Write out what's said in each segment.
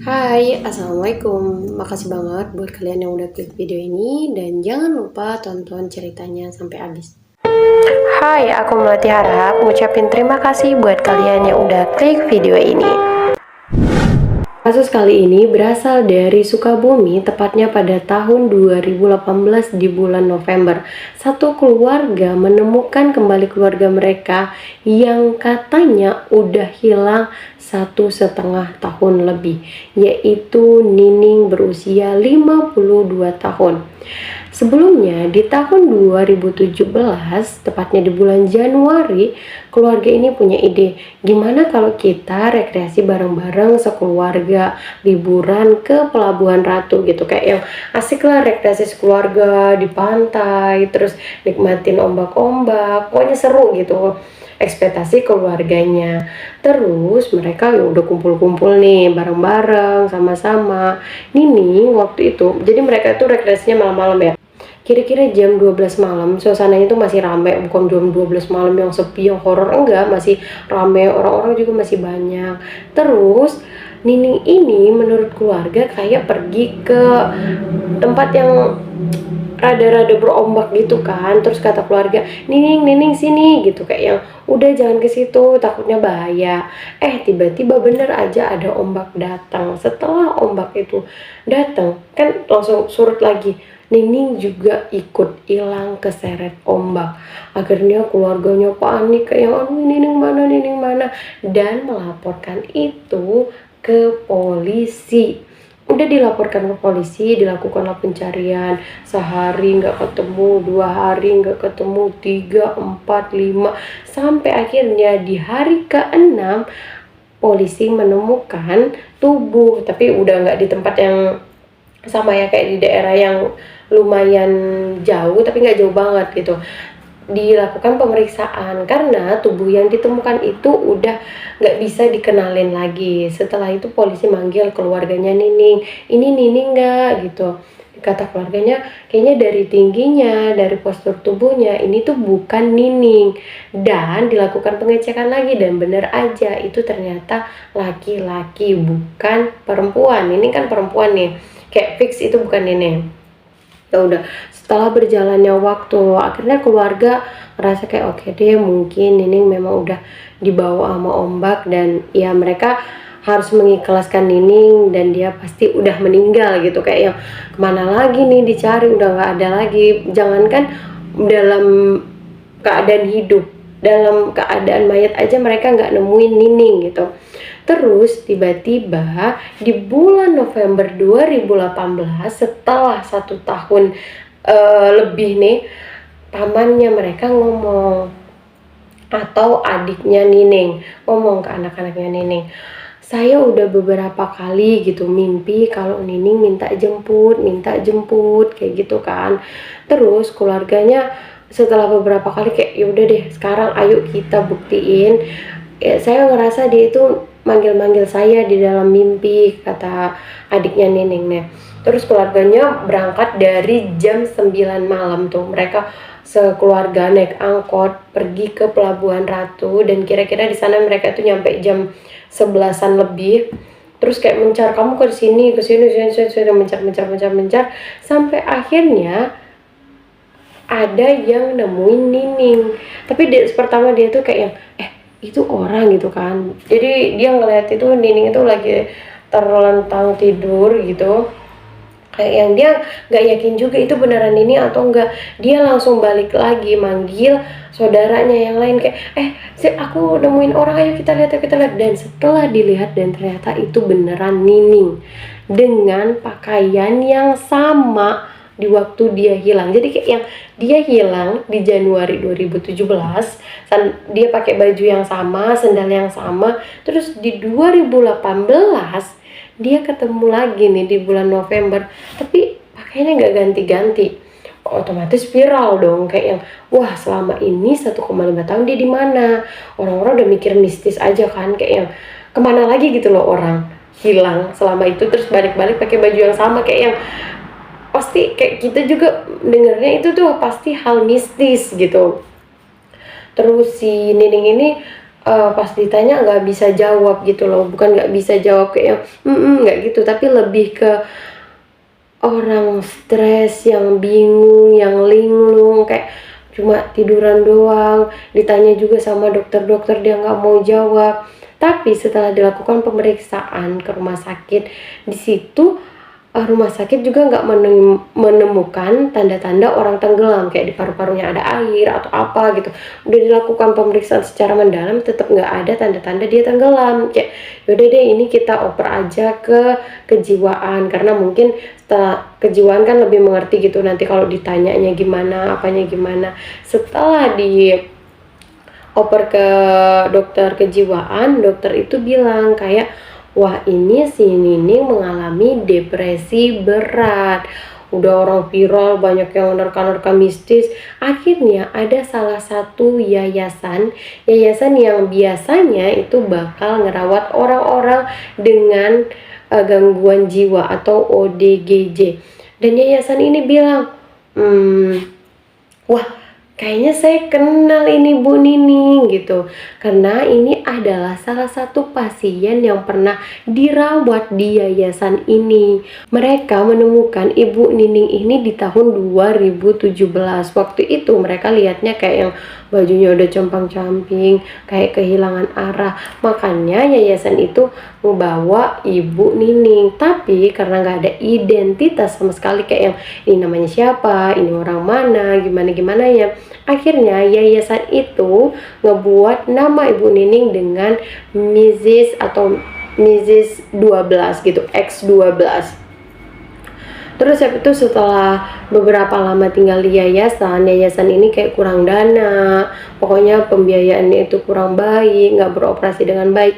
Hai, Assalamualaikum. Makasih banget buat kalian yang udah klik video ini dan jangan lupa tonton ceritanya sampai habis. Hai, aku Melati Harap ngucapin terima kasih buat kalian yang udah klik video ini. Kasus kali ini berasal dari Sukabumi, tepatnya pada tahun 2018 di bulan November. Satu keluarga menemukan kembali keluarga mereka yang katanya udah hilang 1,5 tahun lebih, yaitu Nining berusia 52 tahun. Sebelumnya, di tahun 2017, tepatnya di bulan Januari, keluarga ini punya ide, gimana kalau kita rekreasi bareng-bareng sekeluarga, liburan ke Pelabuhan Ratu gitu, kayak yang asik lah rekreasi sekeluarga di pantai, terus nikmatin ombak-ombak, pokoknya seru gitu ekspektasi keluarganya. Terus mereka ya udah kumpul-kumpul nih bareng-bareng sama-sama. Nining waktu itu, jadi mereka itu rekreasinya malam-malam ya. Kira-kira jam 12 malam, suasananya itu masih rame, bukan jam 12 malam yang sepi, yang horor, enggak, masih rame, orang-orang juga masih banyak. Terus, Nining ini menurut keluarga kayak pergi ke tempat yang rada-rada berombak gitu kan. Terus kata keluarga, Nining sini gitu, kayak yang udah jangan ke situ, takutnya bahaya. Tiba-tiba bener aja ada ombak datang. Setelah ombak itu datang, kan langsung surut lagi. Nining juga ikut hilang keseret ombak. Akhirnya keluarganya panik kayak aduh Nining mana dan melaporkan itu ke polisi. Udah dilaporkan ke polisi, dilakukanlah pencarian sehari nggak ketemu, 2 hari nggak ketemu, 3, 4, 5, sampai akhirnya di hari ke-6 polisi menemukan tubuh, tapi udah nggak di tempat yang sama ya, kayak di daerah yang lumayan jauh tapi nggak jauh banget gitu. Dilakukan pemeriksaan karena tubuh yang ditemukan itu udah nggak bisa dikenalin lagi. Setelah itu polisi manggil keluarganya Nining, ini Nining nggak gitu. Kata keluarganya kayaknya dari tingginya, dari postur tubuhnya ini tuh bukan Nining. Dan dilakukan pengecekan lagi dan bener aja itu ternyata laki-laki bukan perempuan. Ini kan perempuan nih, kayak fix itu bukan Nining. Ya udah, setelah berjalannya waktu akhirnya keluarga ngerasa kayak oke deh, mungkin Nining memang udah dibawa sama ombak dan ya mereka harus mengikhlaskan Nining dan dia pasti udah meninggal gitu, kayak yang kemana lagi nih dicari, udah nggak ada lagi. Jangankan dalam keadaan hidup, dalam keadaan mayat aja mereka nggak nemuin Nining gitu. Terus tiba-tiba di bulan November 2018, setelah 1 tahun lebih nih, pamannya mereka ngomong, atau adiknya Nining ngomong ke anak-anaknya Nining, saya udah beberapa kali gitu mimpi kalau Nining minta jemput kayak gitu kan. Terus keluarganya setelah beberapa kali kayak yaudah deh sekarang ayo kita buktiin. Ya, saya ngerasa dia itu manggil-manggil saya di dalam mimpi, kata adiknya Nining nih. Terus keluarganya berangkat dari jam 9 malam tuh. Mereka sekeluarga naik angkot pergi ke Pelabuhan Ratu dan kira-kira di sana mereka tuh nyampe jam 11-an lebih. Terus kayak mencar, kamu ke sini mencar sampai akhirnya ada yang nemuin Nining. Tapi pertama dia tuh kayak yang itu orang gitu kan. Jadi dia ngeliat itu Nining itu lagi terlentang tidur gitu, kayak yang dia nggak yakin juga itu beneran Nining atau enggak. Dia langsung balik lagi manggil saudaranya yang lain kayak aku nemuin orang, ayo kita lihat. Dan setelah dilihat dan ternyata itu beneran Nining dengan pakaian yang sama di waktu dia hilang. Jadi kayak yang dia hilang di Januari 2017, dia pakai baju yang sama, sendal yang sama. Terus di 2018 dia ketemu lagi nih di bulan November, tapi pakainya nggak ganti-ganti. Otomatis viral dong, kayak yang wah selama ini 1,5 tahun dia di mana. Orang-orang udah mikir mistis aja kan, kayak yang kemana lagi gitu loh orang hilang selama itu terus balik-balik pakai baju yang sama, kayak yang pasti kayak kita juga dengarnya itu tuh pasti hal mistis gitu. Terus si Nining ini pas ditanya nggak bisa jawab gitu loh, bukan nggak bisa jawab kayak nggak gitu, tapi lebih ke orang stres, yang bingung, yang linglung, kayak cuma tiduran doang. Ditanya juga sama dokter-dokter, dia nggak mau jawab. Tapi setelah dilakukan pemeriksaan ke rumah sakit, di situ rumah sakit juga nggak menemukan tanda-tanda orang tenggelam, kayak di paru-parunya ada air atau apa gitu. Udah dilakukan pemeriksaan secara mendalam, tetap nggak ada tanda-tanda dia tenggelam. Kayak yaudah deh, ini kita oper aja ke kejiwaan, karena mungkin setelah kejiwaan kan lebih mengerti gitu nanti kalau ditanyanya gimana, apanya gimana. Setelah di oper ke dokter kejiwaan, dokter itu bilang kayak, wah ini si Nining mengalami depresi berat. Udah orang viral, banyak yang menerka-nerka mistis. Akhirnya ada salah satu yayasan yang biasanya itu bakal ngerawat orang-orang dengan gangguan jiwa atau ODGJ. Dan yayasan ini bilang, wah kayaknya saya kenal ini Bu Nining gitu, karena ini adalah salah satu pasien yang pernah dirawat di yayasan ini. Mereka menemukan Ibu Nining ini di tahun 2017. Waktu itu mereka lihatnya kayak yang bajunya udah compang-camping, kayak kehilangan arah. Makanya yayasan itu membawa Ibu Nining, tapi karena nggak ada identitas sama sekali, kayak yang ini namanya siapa, ini orang mana, gimana ya. Akhirnya yayasan itu ngebuat nama Ibu Nining dengan Mrs. atau Mrs. 12 gitu, X12. Terus habis itu setelah beberapa lama tinggal di yayasan ini kayak kurang dana, pokoknya pembiayaannya itu kurang baik, nggak beroperasi dengan baik.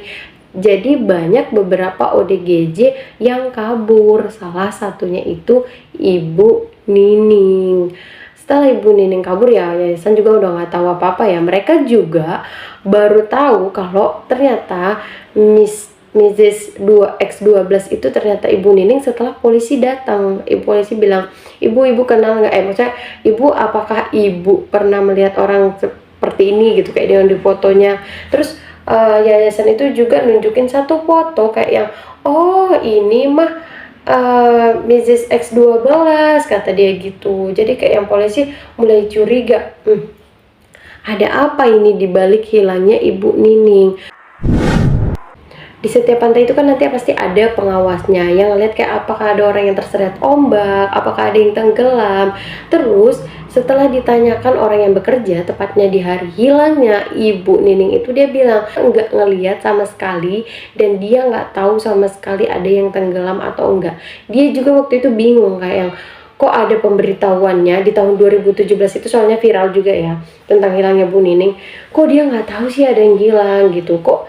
Jadi banyak beberapa ODGJ yang kabur, salah satunya itu Ibu Nining. Setelah Ibu Nining kabur ya yayasan juga udah nggak tahu apa-apa ya. Mereka juga baru tahu kalau ternyata Mrs. X12 itu ternyata Ibu Nining setelah polisi datang. Polisi bilang, ibu kenal nggak? Maksudnya ibu, apakah ibu pernah melihat orang seperti ini gitu, kayak yang di fotonya. Terus yayasan itu juga nunjukin satu foto kayak yang, oh ini mah Mrs. X12 kata dia gitu. Jadi kayak yang polisi mulai curiga, ada apa ini dibalik hilangnya Ibu Nining. Di setiap pantai itu kan nanti pasti ada pengawasnya yang ngeliat kayak apakah ada orang yang terseret ombak, apakah ada yang tenggelam. Terus setelah ditanyakan orang yang bekerja, tepatnya di hari hilangnya Ibu Nining itu, dia bilang nggak ngeliat sama sekali dan dia nggak tahu sama sekali ada yang tenggelam atau enggak. Dia juga waktu itu bingung kayak yang, kok ada pemberitahuannya di tahun 2017 itu, soalnya viral juga ya tentang hilangnya Bu Nining. Kok dia nggak tahu sih ada yang hilang gitu, kok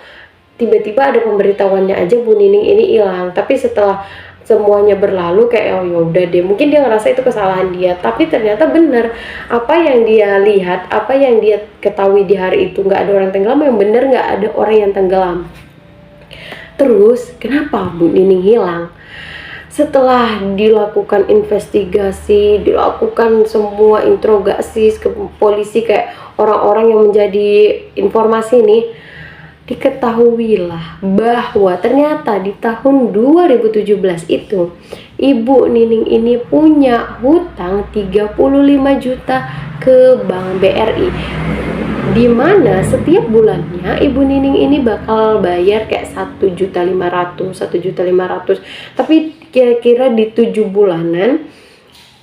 tiba-tiba ada pemberitahuannya aja Bu Nining ini hilang. Tapi setelah semuanya berlalu kayak, oh yaudah deh, mungkin dia ngerasa itu kesalahan dia. Tapi ternyata bener, apa yang dia lihat, apa yang dia ketahui di hari itu, nggak ada orang tenggelam, yang bener nggak ada orang yang tenggelam. Terus kenapa Bu Nining hilang? Setelah dilakukan investigasi, dilakukan semua interogasi ke polisi, kayak orang-orang yang menjadi informasi nih, diketahuilah bahwa ternyata di tahun 2017 itu Ibu Nining ini punya hutang 35 juta ke Bank BRI, dimana setiap bulannya Ibu Nining ini bakal bayar kayak 1.500.000, tapi kira-kira di 7 bulanan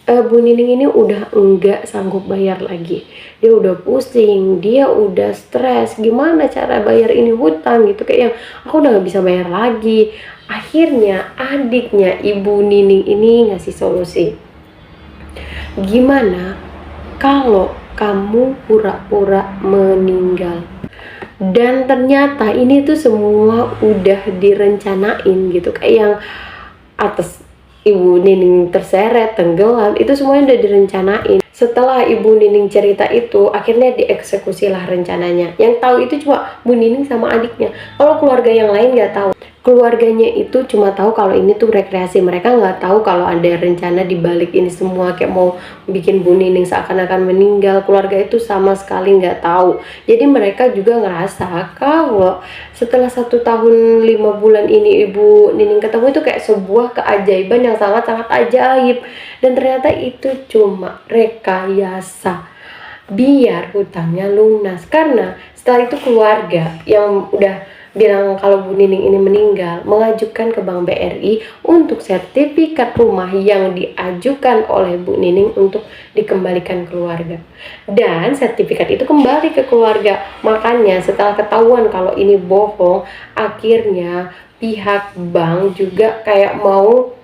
Bu Nining ini udah enggak sanggup bayar lagi. Dia udah pusing, dia udah stres, gimana cara bayar ini hutang gitu, kayak yang aku udah gak bisa bayar lagi. Akhirnya adiknya Ibu Nining ini ngasih solusi, gimana kalau kamu pura-pura meninggal. Dan ternyata ini tuh semua udah direncanain gitu, kayak yang atas Ibu Nining terseret, tenggelam, itu semuanya udah direncanain. Setelah Ibu Nining cerita itu, akhirnya dieksekusilah rencananya. Yang tahu itu cuma Bu Nining sama adiknya. Kalau keluarga yang lain nggak tahu. keluarganya itu cuma tahu kalau ini tuh rekreasi, mereka nggak tahu kalau ada rencana di balik ini semua, kayak mau bikin Bu Nining seakan-akan meninggal. Keluarga itu sama sekali nggak tahu. Jadi mereka juga ngerasa kalau setelah 1 tahun 5 bulan ini Ibu Nining ketemu itu kayak sebuah keajaiban yang sangat-sangat ajaib, dan ternyata itu cuma rekayasa biar hutangnya lunas. Karena setelah itu keluarga yang udah bilang kalau Bu Nining ini meninggal mengajukan ke Bank BRI untuk sertifikat rumah yang diajukan oleh Bu Nining untuk dikembalikan keluarga, dan sertifikat itu kembali ke keluarga. Makanya setelah ketahuan kalau ini bohong, akhirnya pihak bank juga kayak mau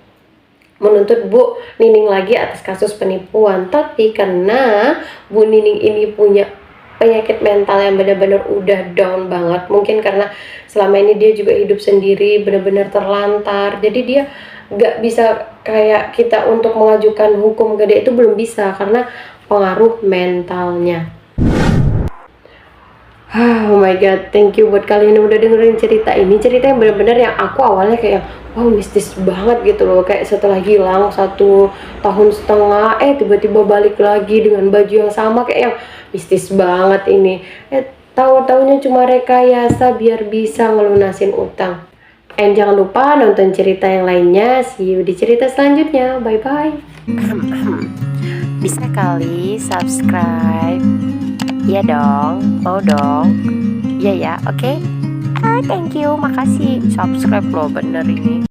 menuntut Bu Nining lagi atas kasus penipuan. Tapi karena Bu Nining ini punya penyakit mental yang benar-benar udah down banget, mungkin karena selama ini dia juga hidup sendiri, benar-benar terlantar, jadi dia nggak bisa kayak kita untuk mengajukan hukum ke dia, itu belum bisa karena pengaruh mentalnya. Oh my god, thank you buat kalian yang udah dengerin cerita ini. Cerita yang benar-benar yang aku awalnya kayak wow, mistis banget gitu loh. Kayak setelah hilang 1 tahun setengah, tiba-tiba balik lagi dengan baju yang sama, kayak yang mistis banget ini. Tahu-taunya cuma rekayasa biar bisa ngelunasin utang. And jangan lupa nonton cerita yang lainnya. See you di cerita selanjutnya. Bye-bye. Bisa kali subscribe. Iya dong, mau dong. Iya ya, oke. Thank you, makasih. Subscribe loh, bener ini.